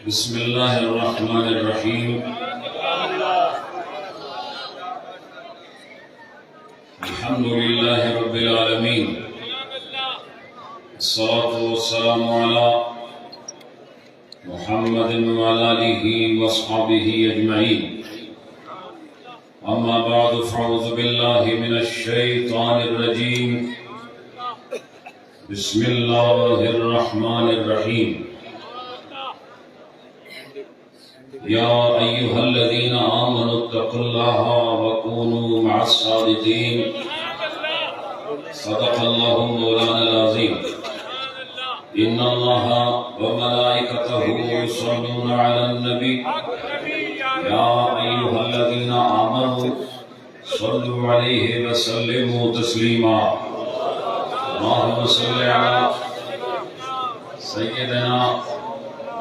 بسم اللہ الرحمن الرحیم الحمد للہ رب العالمین الصلاة والسلام علی محمد وعلى آلہ واصحابہ اجمعین اما بعد فاعوذ باللہ من الشیطان الرجیم بسم اللہ الرحمن الرحیم یا ایہا الذین آمنوا اتقوا اللہ وکونوا مع الصادقین صدق اللہ مولانا العظیم ان اللہ وملائکتہ یصلون علی النبی یا ایہا الذین آمنوا صلوا علیہ وسلموا تسلیما اللہم صل علی سیدنا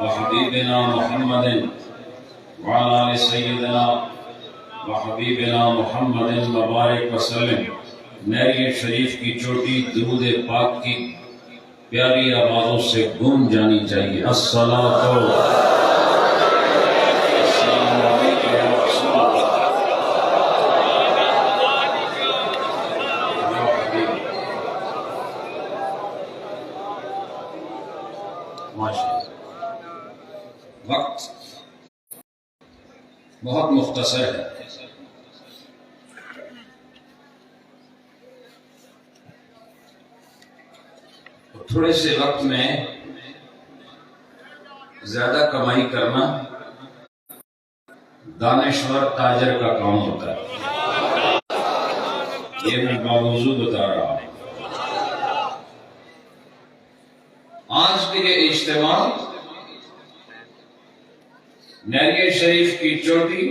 وحبیبنا محمد وعلى آل سیدنا وحبیبنا محمد مبارک وسلم۔ نیریہ شریف کی چوٹی درود پاک کی پیاری آوازوں سے گونج جانی چاہیے۔ الصلاۃ وقت بہت مختصر ہے، تھوڑے سے وقت میں زیادہ کمائی کرنا دانشور تاجر کا کام ہوتا ہے، یہ میں باوضو بتا رہا ہوں۔ آج کے یہ اجتماع نیریہ شریف کی چوٹی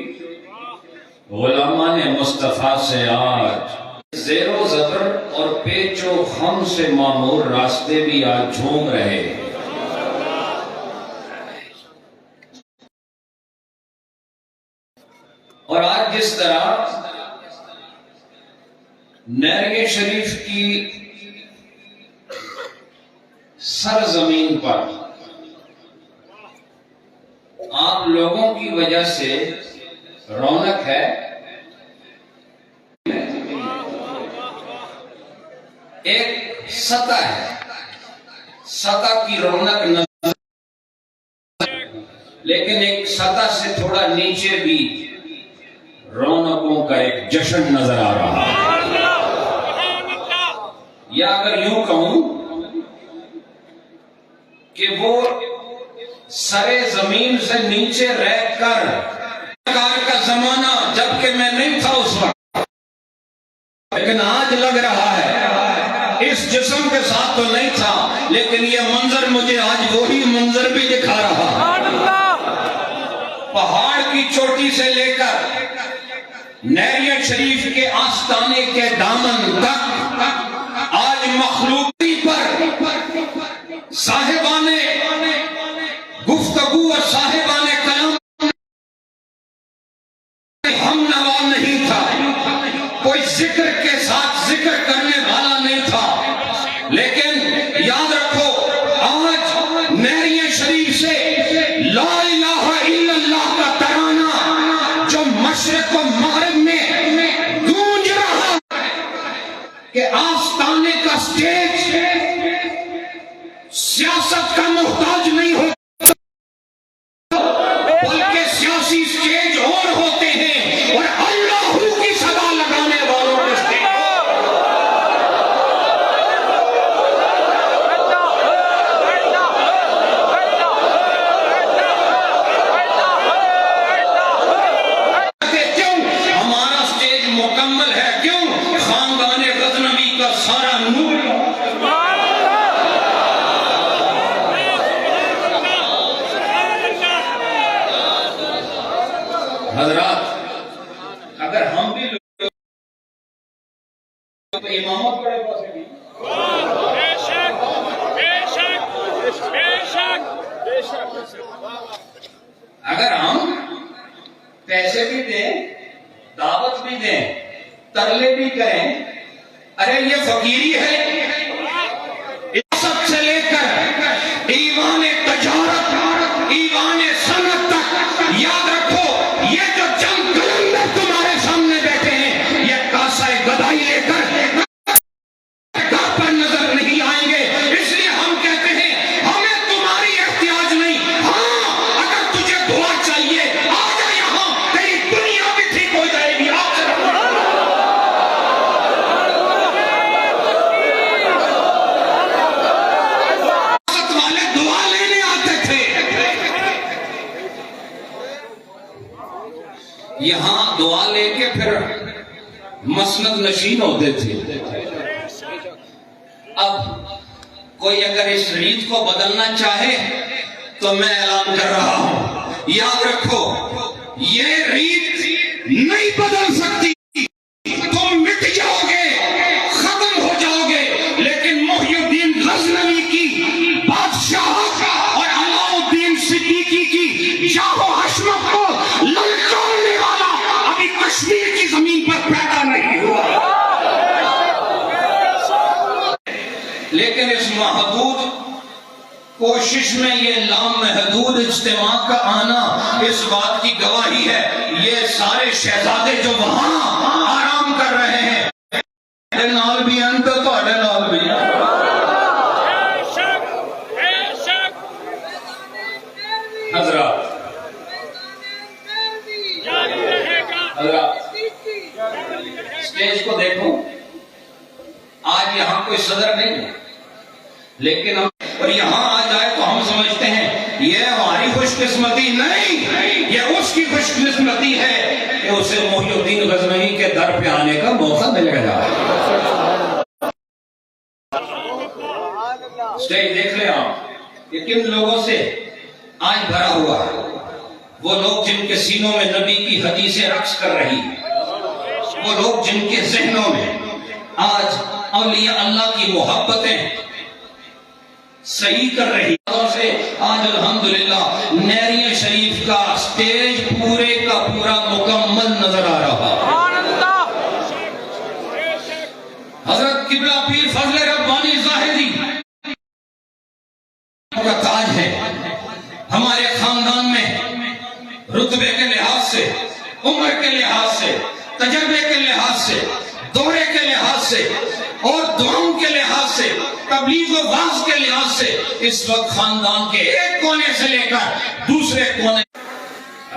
غلامان مصطفیٰ سے آج زیر و زبر اور پیچ و خم سے معمور راستے بھی آج جھوم رہے ہیں۔ اور آج جس طرح نیریہ شریف کی سرزمین پر آپ لوگوں کی وجہ سے رونق ہے، ایک سطح ہے، سطح کی رونق نظر، لیکن ایک سطح سے تھوڑا نیچے بھی رونقوں کا ایک جشن نظر آ رہا ہے۔ یا اگر یوں کہوں کہ وہ سرے زمین سے نیچے رہ کر کا زمانہ جبکہ میں نہیں تھا اس وقت، لیکن آج لگ رہا ہے اس جسم کے ساتھ تو نہیں تھا، لیکن یہ منظر مجھے آج وہی منظر بھی دکھا رہا ہے۔ پہاڑ کی چوٹی سے لے کر نیریہ شریف کے آستانے کے دامن تک آج مخلوقی پر صاحبانے گفتگو اور صاحبانے کلام ہم نوا نہیں تھا، کوئی ذکر کے ساتھ ذکر کرنے والا نہیں تھا، لیکن یاد رکھو آج نیریہ شریف سے لا الہ الا اللہ کا ترانہ جو مشرق و مغرب میں گونج رہا ہے کہ آستانے کا سٹیج سیاست کا محتاج نہیں ہو، بلکہ سیاسی سٹیج اور ہوتے ہیں اور اللہ کی صدا لگانے والوں کے سٹیج۔ کیوں ہمارا سٹیج مکمل ہے؟ کیوں خاندان غزنوی کا سارا نور حضرات، اگر ہم بھی لوگ تو امامت بڑے پاس بھی اگر ہم پیسے بھی دیں، دعوت بھی دیں، ترلے بھی کریں، ارے یہ فقیری ہے؟ سب سے لے کر ایوان تجارت، ایوان صنعت تک یاد رکھو، یہ جو چند قلندر تمہارے سامنے بیٹھے ہیں، یہ کاسہ گدائی لے کر پر نظر نہیں آئیں گے۔ اس لیے ہم کہتے ہیں ہمیں تمہاری احتیاج نہیں، ہاں اگر تجھے دعا چاہیے آ جا یہاں، تیری دنیا بھی ٹھیک ہو جائے گی۔ والے دعا لینے آتے تھے، یہاں دعا لے کے پھر مسند نشین ہوتے تھے۔ اب کوئی اگر اس ریت کو بدلنا چاہے تو میں اعلان کر رہا ہوں، یاد رکھو یہ ریت نہیں بدل سکتی، تم مٹ جاؤ گے، ختم ہو جاؤ گے، لیکن محی الدین غزنوی کی بادشاہ اور علاؤ الدین صدیقی کی جاہ و حشمت کو للکارنے والا ابھی کشمیر کی زمین پر پیدا نہیں ہوا۔ لیکن اس محدود کوشش میں یہ لامحدود اجتماع کا آنا اس بات کی گواہی ہے، یہ سارے شہزادے جو وہاں آرام کر رہے ہیں، نال بھی ہیں تو تھوڑے نال بھی ہیں۔ حضرات اسٹیج کو دیکھو، آج یہاں کوئی صدر نہیں ہے، لیکن ہم اور یہاں آ جائے تو ہم سمجھتے ہیں یہ ہماری خوش قسمتی نہیں، یہ اس کی خوش قسمتی ہے کہ اسے محی الدین غزنوی کے در پہ آنے کا موقع مل گیا۔ اسٹیج دیکھ لیں آپ، یہ کن لوگوں سے آج بھرا ہوا ہے؟ وہ لوگ جن کے سینوں میں نبی کی حدیثیں رقص کر رہی ہیں، وہ لوگ جن کے ذہنوں میں آج اولیاء اللہ کی محبتیں صحیح کر رہی سے آج الحمدللہ نیریہ شریف کا سٹیج پورے کا پورا مکمل نظر آ رہا ہے۔ حضرت قبلہ پیر فضل ربانی زاہدی کا تاج ہے ہمارے خاندان میں، رتبے کے لحاظ سے، عمر کے لحاظ سے، تجربے کے لحاظ سے، دورے کے لحاظ سے اور دعاؤں کے لحاظ سے، تبلیغ و واعظ کے لحاظ سے اس وقت خاندان کے ایک کونے سے لے کر دوسرے کونے،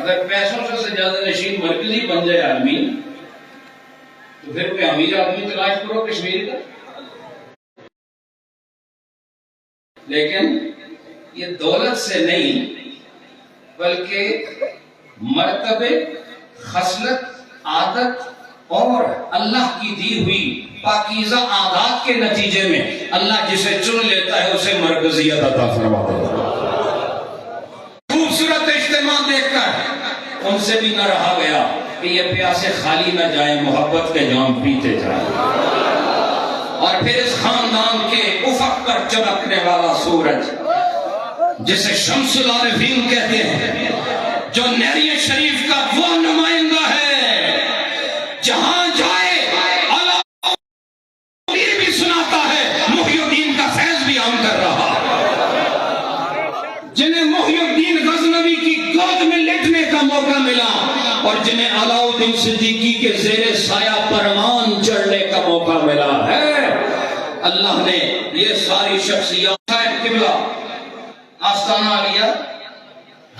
اگر پیسوں سے زیادہ نشین مرکزی بن جائے آدمی تو پھر کوئی امیر آدمی تلاش کرو کشمیر کا۔ لیکن یہ دولت سے نہیں بلکہ مرتبے، خصلت، عادت اور اللہ کی دی ہوئی پاکیزہ عادات کے نتیجے میں اللہ جسے چن لیتا ہے اسے مرکزیت عطا فرماتا ہے۔ خوبصورت اجتماع دیکھ کر ان سے بھی نہ رہا گیا کہ یہ پیاسے خالی نہ جائیں، محبت کے جام پیتے جائیں۔ اور پھر اس خاندان کے افق پر چمکنے والا سورج جسے شمس العارفین کہتے ہیں، جو نیریہ شریف کا وہ نمائندہ ہے جہاں جائے پیر بھی سناتا ہے، محی الدین کا فیض بھی عام کر رہا، جنہیں محی الدین غزنوی کی گود میں لیٹنے کا موقع ملا اور جنہیں علاؤ الدین صدیقی کے زیر سایہ پروان چڑھنے کا موقع ملا ہے۔ اللہ نے یہ ساری شخصیات قبلہ آستانہ عالیہ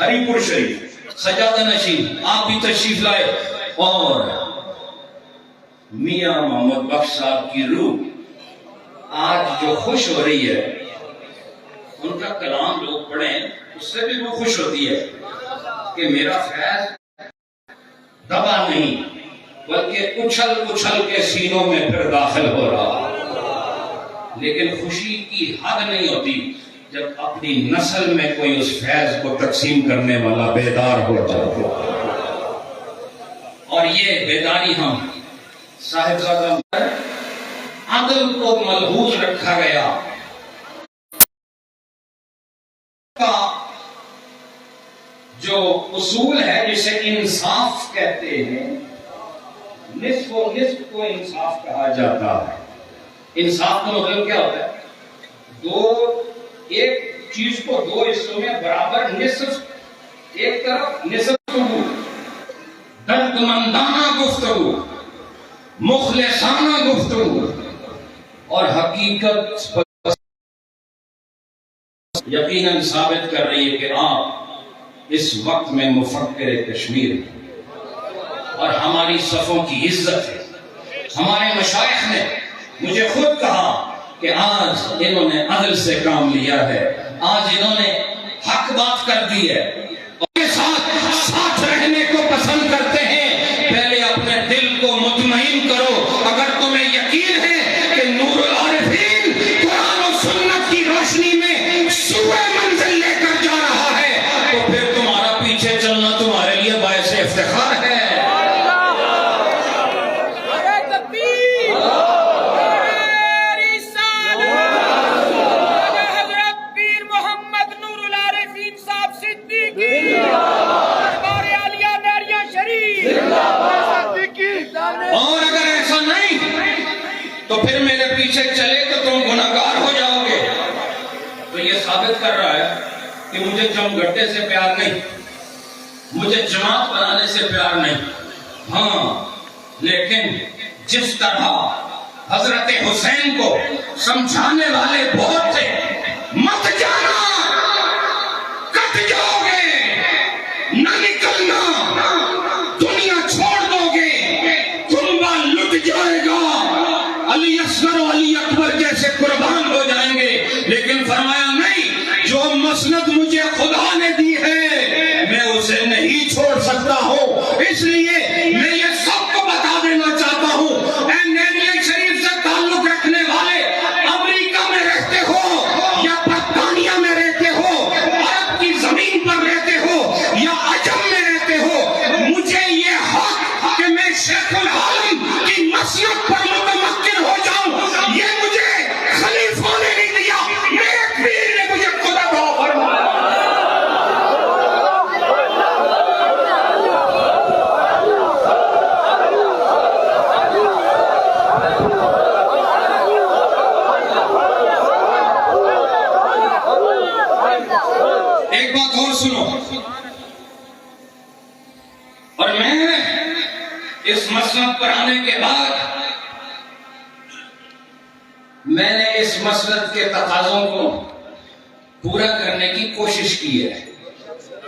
ہری پور شریف سجادہ نشین آپ بھی تشریف لائے، اور میاں محمد بخش صاحب کی روح آج جو خوش ہو رہی ہے، ان کا کلام لوگ پڑھیں اس سے بھی وہ خوش ہوتی ہے کہ میرا فیض دبا نہیں بلکہ اچھل اچھل کے سینوں میں پھر داخل ہو رہا۔ لیکن خوشی کی حد نہیں ہوتی جب اپنی نسل میں کوئی اس فیض کو تقسیم کرنے والا بیدار ہو جائے، اور یہ بیداری ہم صاحبزادہ عدل کو ملحوظ رکھا گیا جو اصول ہے جسے انصاف کہتے ہیں، نصف و نصف کو انصاف کہا جاتا ہے۔ انصاف کا مطلب کیا ہوتا ہے؟ ایک چیز کو دو حصوں میں برابر نصف، ایک طرف نصف دردمندانہ گفتگو، مخلصانہ گفتگو اور حقیقت یقیناً ثابت کر رہی ہے کہ آپ اس وقت میں مفکر کشمیر ہیں اور ہماری صفوں کی عزت ہے۔ ہمارے مشائخ نے مجھے خود کہا کہ آج انہوں نے عدل سے کام لیا ہے، آج انہوں نے حق بات کر دی ہے، ان کے ساتھ رہنے کو پسند کرتے ہیں۔ پہلے اپنے دل کو مطمئن کرو، اگر تمہیں یقین ہے کہ نور العارفین قرآن و سنت کی روشنی میں سوئے منزل لے کر جا رہا ہے تو پھر تمہارا پیچھے چلنا تمہارے لیے باعث افتخار ہے۔ اور اگر ایسا نہیں تو پھر میرے پیچھے چلے تو تم گناہگار ہو جاؤ گے۔ تو یہ ثابت کر رہا ہے کہ مجھے جم گھٹے سے پیار نہیں، مجھے جماعت بنانے سے پیار نہیں، ہاں لیکن جس طرح حضرت حسین کو سمجھانے والے بہت تھے، مت جانا، کٹ جاؤ گے، نہ نکلنا، دنیا چھوڑ دو گے، کنبہ لٹ جائے گا، علی اصغر و علی اکبر جیسے قربان ہو جائیں گے، لیکن فرمایا نہیں، جو مسند مجھے خدا نے دی ہے میں اسے نہیں چھوڑ سکتا ہوں۔ اس لیے میں یہ سب کو بتا دینا چاہتا ہوں، اے نیریہ شریف سے تعلق رکھنے والے، امریکہ میں رہتے ہو یا برطانیہ میں رہتے ہو، عرب کی زمین پر رہتے ہو یا عجم میں رہتے ہو، مجھے یہ حق کہ میں شیخ العالم کی مسند پر متمکن ہو جاؤں، یہ مجھے خلیفوں نے نہیں دیا، میرے پیر نے مجھے خود عطا فرمایا۔ ایک بات اور سنو، اور میں اس مسند پر آنے کے بعد میں نے اس مسند کے تقاضوں کو پورا کرنے کی کوشش کی ہے۔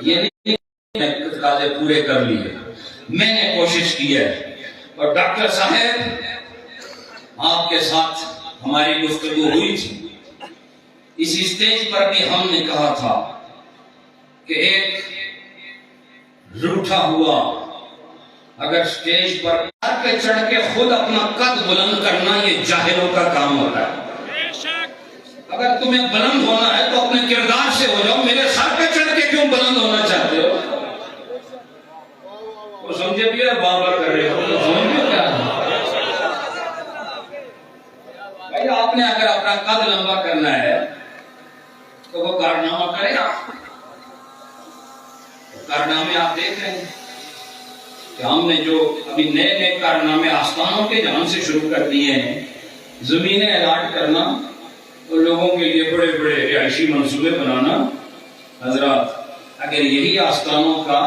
یہ نہیں کہ میں تقاضے پورے کر لیے، میں نے کوشش کی ہے۔ اور ڈاکٹر صاحب آپ کے ساتھ ہماری گفتگو ہوئی تھی، اس اسٹیج پر بھی ہم نے کہا تھا کہ ایک روٹھا ہوا اگر اسٹیج پر سر پہ چڑھ کے خود اپنا قد بلند کرنا یہ جاہلوں کا کام ہوتا ہے۔ اگر تمہیں بلند ہونا ہے تو اپنے کردار سے ہو جاؤ، میرے سر پہ چڑھ کے کیوں بلند ہونا چاہتے ہو؟ وہ سمجھے بھی ہے بار بار کر رہے ہو تو سمجھے کیا بھائی، آپ نے اگر اپنا قد لمبا کرنا ہے تو وہ کارنامہ کرے گا۔ کارنامے آپ دیکھ رہے ہیں کہ ہم نے جو ابھی نئے نئے کارنامے آستانوں کے جہاں سے شروع کر دیے ہیں، زمینیں الاٹ کرنا اور لوگوں کے لیے بڑے بڑے رہائشی منصوبے بنانا۔ حضرات، اگر یہی آستانوں کا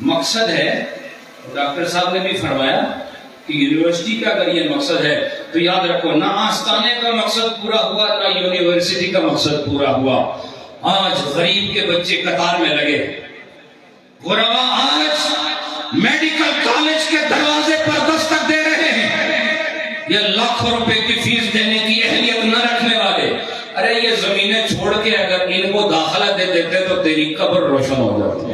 مقصد ہے، ڈاکٹر صاحب نے بھی فرمایا کہ یونیورسٹی کا اگر یہ مقصد ہے تو یاد رکھو، نہ آستانے کا مقصد پورا ہوا نہ یونیورسٹی کا مقصد پورا ہوا۔ آج غریب کے بچے قطار میں لگے، غربا آج میڈیکل کالج کے دروازے پر دستک دے رہے ہیں، یہ لاکھوں روپے کی فیس دینے کی اہلیت نہ رکھنے والے۔ ارے یہ زمینیں چھوڑ کے اگر ان کو داخلہ دے دیتے تو تیری قبر روشن ہو جاتی۔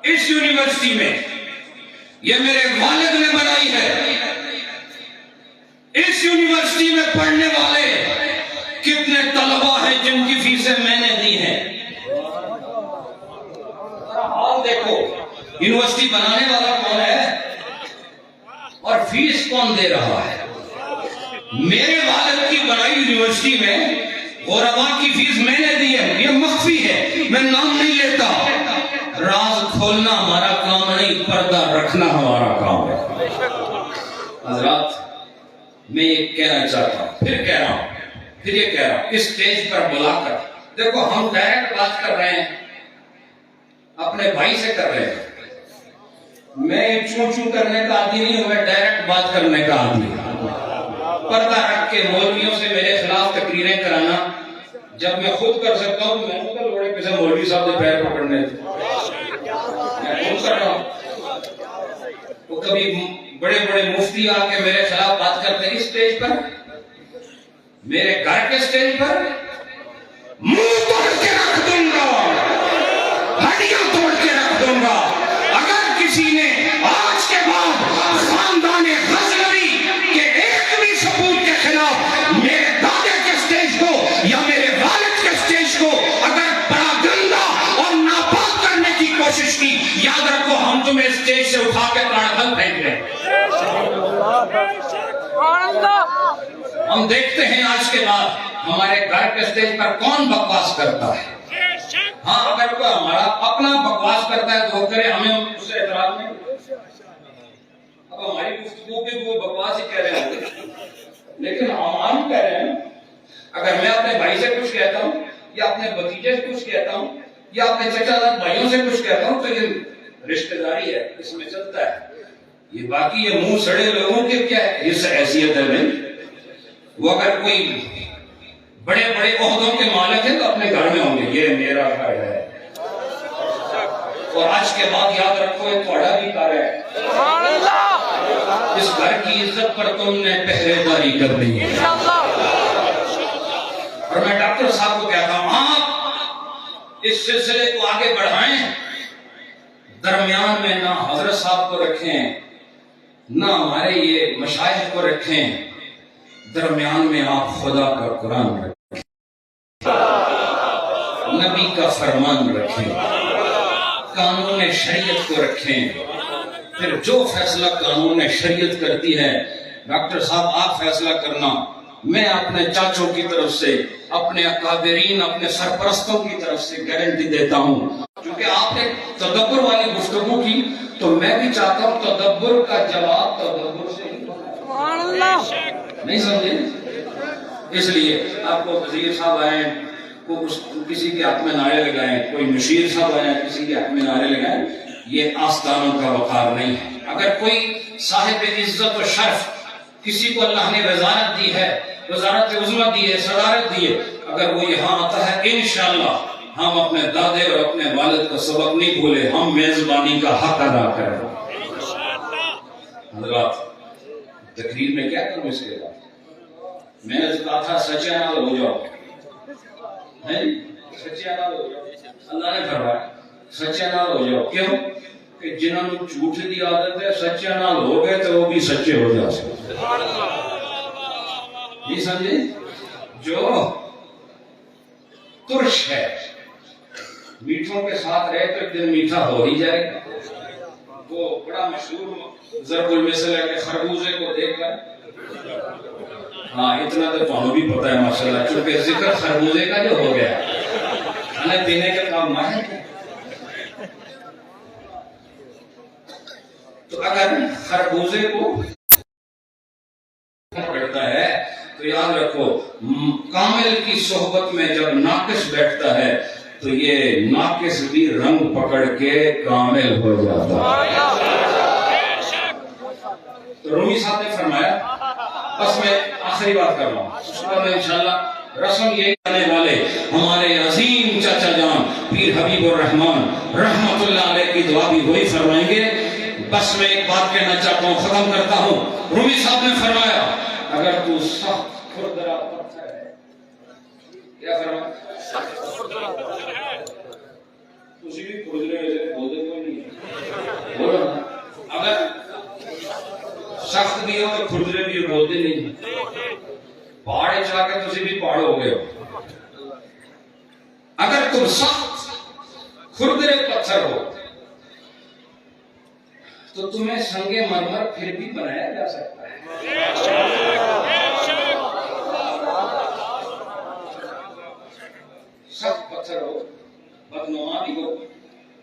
اس یونیورسٹی میں یہ میرے والد نے بنائی ہے، اس یونیورسٹی میں پڑھنے والے کتنے طلبہ ہیں جن کی فیسیں میں نے دی ہیں۔ حال دیکھو، یونیورسٹی بنانے والا کون ہے اور فیس کون دے رہا ہے؟ میرے والد کی بنائی یونیورسٹی میں غربا کی فیس میں نے دی ہے، یہ مخفی ہے، میں نام نہیں لیتا. راز کھولنا ہمارا کام نہیں، پردہ رکھنا ہمارا کام ہے. حضرات میں یہ کہنا چاہتا ہوں، پھر کہہ رہا ہوں، پھر یہ کہہ رہا ہوں، اس سٹیج پر بلا کر دیکھو ہم ڈائریکٹ بات کر رہے ہیں، اپنے بھائی سے کر رہے ہیں. میں چوں چوں کرنے کا عادی نہیں ہوں، میں ڈائریکٹ بات کرنے کا عادی ہوں. پردہ رکھ کے مولویوں سے میرے خلاف تقریریں کرانا جب میں خود کر سکتا ہوں تو میں نے بڑے کسی مولوی صاحب نے پیر پکڑنے تھے. میں خود کر رہا ہوں. وہ کبھی بڑے بڑے مفتی آ کے میرے خلاف بات کرتے ہیں اس سٹیج پر، میرے گھر کے سٹیج پر منہ توڑ کے رکھ دوں گا، ہڈیاں توڑ کے رکھ دوں گا. اگر کسی نے آج کے بعد خاندان غزنوی کے ایک بھی ثبوت کے خلاف میرے دادے کے سٹیج کو یا میرے والد کے سٹیج کو اگر پراگندہ اور ناپاک کرنے کی کوشش کی، یاد رکھو ہم تمہیں سٹیج سے اٹھا کے تاڑ پھینک دیں. ہم دیکھتے ہیں آج کے بعد ہمارے گھر کے سٹیج پر کون بکواس کرتا ہے. ہاں اگر کوئی ہمارا اپنا بکواس کرتا ہے تو وہ کرے، ہمیں اس سے اعتراض نہیں. اب ہماری گفتگو پہ وہ بکواس ہی کہہ رہے ہوں گے، لیکن ہم کہہ رہے ہیں اگر میں اپنے بھائی سے کچھ کہتا ہوں یا اپنے بھتیجے سے کچھ کہتا ہوں یا اپنے چچا زاد بھائیوں سے کچھ کہتا ہوں تو یہ رشتہ داری ہے، اس میں چلتا ہے. یہ باقی یہ منہ سڑے لوگوں کے کیا ہے، اس حیثیت ہے نہیں. وہ اگر کوئی بڑے بڑے عہدوں کے مالک ہیں تو اپنے گھر میں ہوں گے، یہ میرا گھر ہے. اور آج کے بعد یاد رکھو یہ تھوڑا بھی گھر ہے. اس گھر کی عزت پر تم نے پہرے داری کرنی ہے. اور میں ڈاکٹر صاحب کو کہتا ہوں آپ اس سلسلے کو آگے بڑھائیں، درمیان میں نہ حضرت صاحب کو رکھیں نہ ہمارے یہ مشائخ کو رکھیں، درمیان میں آپ خدا کا قرآن رکھیں، نبی کا فرمان رکھیں، قانون شریعت کو رکھیں. پھر جو فیصلہ قانون شریعت کرتی ہے ڈاکٹر صاحب آپ فیصلہ کرنا. میں اپنے چاچوں کی طرف سے، اپنے اکابرین، اپنے سرپرستوں کی طرف سے گارنٹی دیتا ہوں، کیونکہ آپ نے تدبر والی گفتگو کی تو میں بھی چاہتا ہوں تدبر کا جواب تدبر سے نہیں سمجھے. اس لیے آپ کو وزیر صاحب آئے کسی کے ہاتھ میں نعرے لگائیں، کوئی مشیر صاحب آئے کسی کے ہاتھ میں نعرے لگائیں، یہ آستانوں کا وقار نہیں ہے. اگر کوئی صاحب عزت و شرف کسی کو اللہ نے وزارت دی ہے، وزارت عظمیٰ دی ہے، صدارت دی ہے، اگر وہ یہاں آتا ہے انشاءاللہ ہم اپنے دادے اور اپنے والد کا سبق نہیں بھولے، ہم میزبانی کا حق ادا کریں. حضرات تقریر میں کیا کروں اس کے بعد؟ میں نے کہا تھا سچے نال ہو جاؤ، سچے نال ہو جاؤ. اللہ نے فرمایا سچے نال ہو جاؤ. کیوں کہ جنہوں نے جھوٹ دی عادت ہے سچے نال ہو گئے تو وہ بھی سچے ہو جا سکتے. نہیں سمجھے؟ جو ترش ہے میٹھوں کے ساتھ رہے تو ایک دن میٹھا ہو ہی جائے گا. وہ بڑا مشہور ضرب المثل ہے کہ خربوزے کو دیکھ کر، ہاں اتنا تو تمہیں بھی پتا ہے ماشاءاللہ، چونکہ ذکر خربوزے کا جو ہو گیا کھانے پینے کے کام ماہر ہے. تو اگر خربوزے کو پڑتا ہے تو یاد رکھو کامل کی صحبت میں جب ناقص بیٹھتا ہے تو یہ ناقص بھی رنگ پکڑ کے کامل ہو جاتا ہے. تو رومی صاحب نے فرمایا، بس میں آخری بات کر رہا ہوں، اس کے بعد انشاءاللہ رسم یہ کرنے والے ہمارے عظیم چاچا جان پیر حبیب الرحمان رحمت اللہ علیہ کی دعا بھی وہی فرمائیں گے. بس میں ایک بات کہنا چاہتا ہوں، ختم کرتا ہوں. رومی صاحب نے فرمایا اگر تو سخت کھردرا پتھر ہے، کیا فرمایا؟ تسی بھی کھردرے ویسے بولتے کوئی نہیں ہے، بولو نا. اگر سخت بھی ہو تو کھردرے بھی بولتے نہیں. پہاڑے چاہ کے تسی بھی پہاڑ ہو گئے ہو. اگر تم سخت کھردرے پتھر ہو تو تمہیں سنگ مرمر پھر بھی بنایا جا سکتا ہے. پتھر ہو، بدنما بھی ہو،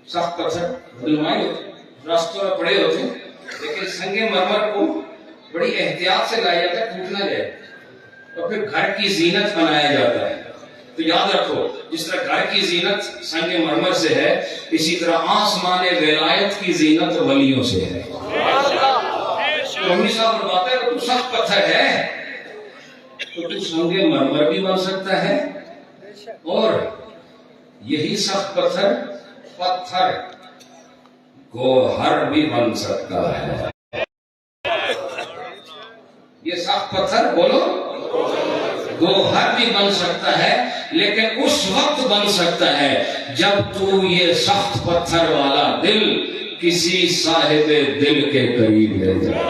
سخت پتھر بدنما ہی ہوتے، راستوں میں پڑے ہوتے، لیکن سنگ مرمر کو بڑی احتیاط سے لایا جاتا ہے، ٹوٹ نہ جائے، اور پھر گھر کی زینت بنایا جاتا ہے۔ تو یاد رکھو، جس طرح گھر کی زینت سنگ مرمر سے ہے، اسی طرح آسمان ولایت کی زینت ولیوں سے ہے۔ رمی صاحب فرماتا ہے کہ تو سخت پتھر ہے تو تو سنگ مرمر بھی بن سکتا ہے، اور یہی سخت پتھر گوہر بھی بن سکتا ہے۔ یہ سخت پتھر بولو گوہر بھی بن سکتا ہے، لیکن اس وقت بن سکتا ہے جب تو یہ سخت پتھر والا دل کسی صاحب دل کے قریب لے جائے۔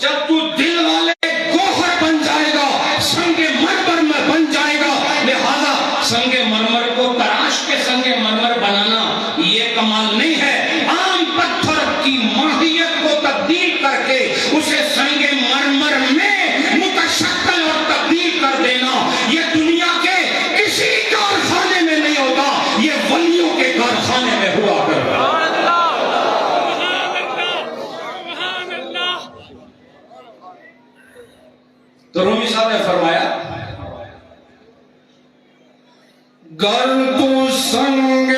جب تو دل والے گوہر بن جائے گا، سنگ مرمر میں بن جائے گا۔ لہذا سنگ مرمر کو تراش کے سنگ مرمر بنانا یہ کمال نہیں ہے، عام پتھر کی ماہیت کو تبدیل کر کے اسے سنگ مرمر میں متشکل اور تبدیل کر دینا یہ دنیا کے کسی کارخانے میں نہیں ہوتا، یہ ولیوں کے کارخانے میں ہوا کرتا۔ تو رومی صاحب نے فرمایا گر تو سنگ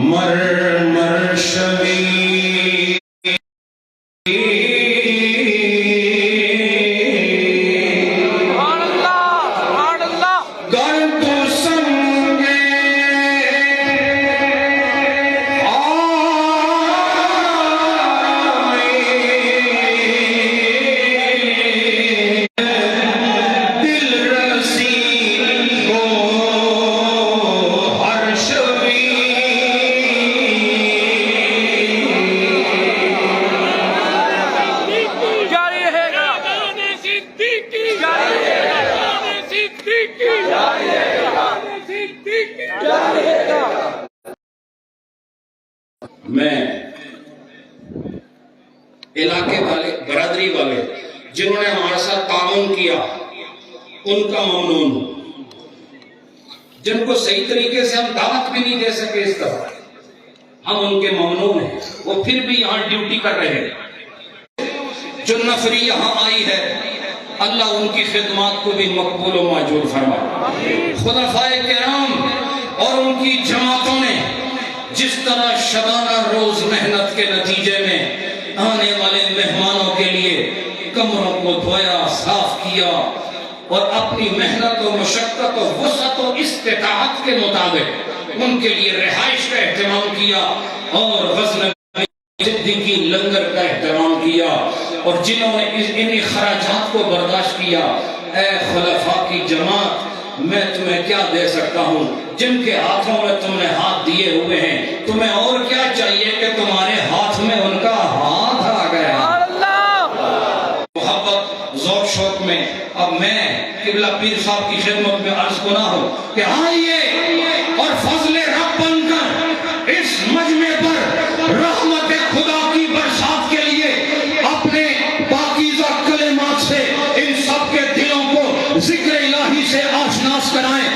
مرمر شوی گر تو سنگ دل رسی کو ہر شوی میں علاقے والے برادری والے جنہوں نے ہمارے ساتھ تعاون کیا ان کا ممنون ہوں، جن کو صحیح طریقے سے ہم دعوت بھی نہیں دے سکے اس طرح، ہم ان کے ممنون ہیں، وہ پھر بھی یہاں ڈیوٹی کر رہے ہیں۔ جو نفری یہاں آئی ہے اللہ ان کی خدمات کو بھی مقبول و معجور فرمائے۔ خلفائے کرام اور ان کی جماعتوں نے جس طرح شبانہ روز محنت کے نتیجے میں آنے والے مہمانوں کے لیے کمروں کو دھویا، صاف کیا، اور اپنی محنت و مشقت و وسعت و استطاعت کے مطابق ان کے لیے رہائش کا اہتمام کیا، اور غزل صدیقی لنگر کا اہتمام کیا، اور جنہوں نے ان اخراجات کو برداشت کیا، اے خلفاء کی جماعت میں تمہیں کیا دے سکتا ہوں؟ جن کے ہاتھوں میں تم نے ہاتھ دیے ہوئے ہیں، تمہیں اور کیا چاہیے کہ تمہارے ہاتھ میں ان کا ہاتھ آ گیا۔ محبت ذوق شوق میں اب میں قبلہ پیر صاحب کی خدمت میں عرض گناہ ہوں کہ آئیے اور فضل رب بن کر اس مجمع پر رحمت خدا کی برسات کے لیے اپنے پاکیزہ کلمات سے ان سب کے دلوں کو ذکر الہی سے آشناس کرائیں۔